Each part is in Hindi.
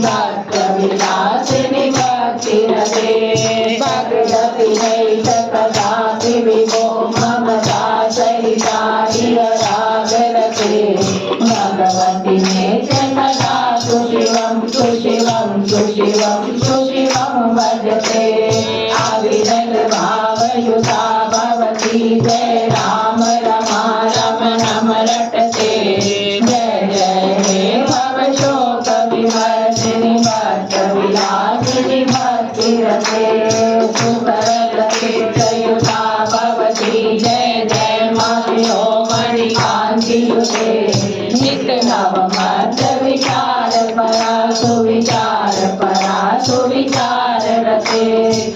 भक्त विलासिनी भक्तिरते भगवती नैषकदापि विभो ममता सहिता रागरते भगवती नेत्रकदा सुशिवं सुशिवं सुशिवं सुशिवं भजते अविरल भावयुता भवती जय राम रमा रमणं रटते जय जय हे भवशोक विवर्जिनि भक्त विलासिनि भक्तिरते सुकरलचित्तयुता भवती जय जय मातयो मणिकान्तियुते नित्य नव मत विचार परा सुविचार रते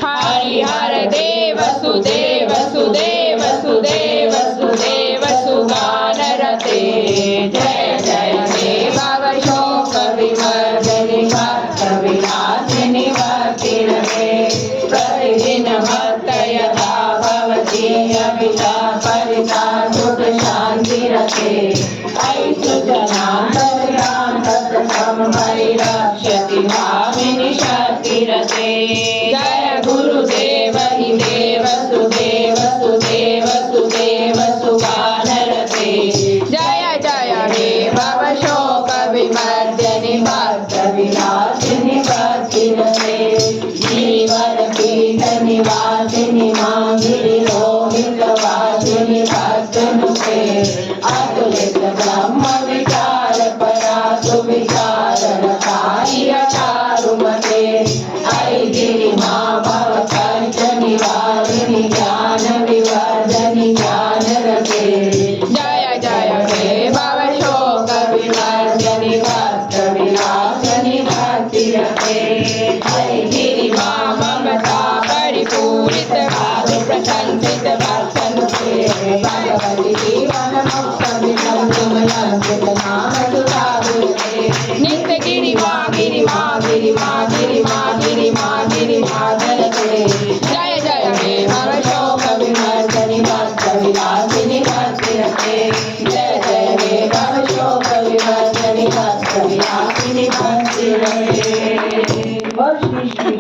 हरिहर देव सुदेव सुदेव सुदेव सुदेव सुगान रते जय जय हे भवशोक विवर्जिनि भक्त विलासिनि भक्तिरते प्रतिदिन भक्त यथा भवती अभिता परिता सुख शांति रते ऐसु जनान्तरान्तततं परिरक्षति भामिनि शक्तिरते जय गुरुदेव हि देव सुदेव सुदेव सुदेव सुगानरते जय जय हे भवशोक विवर्जिनि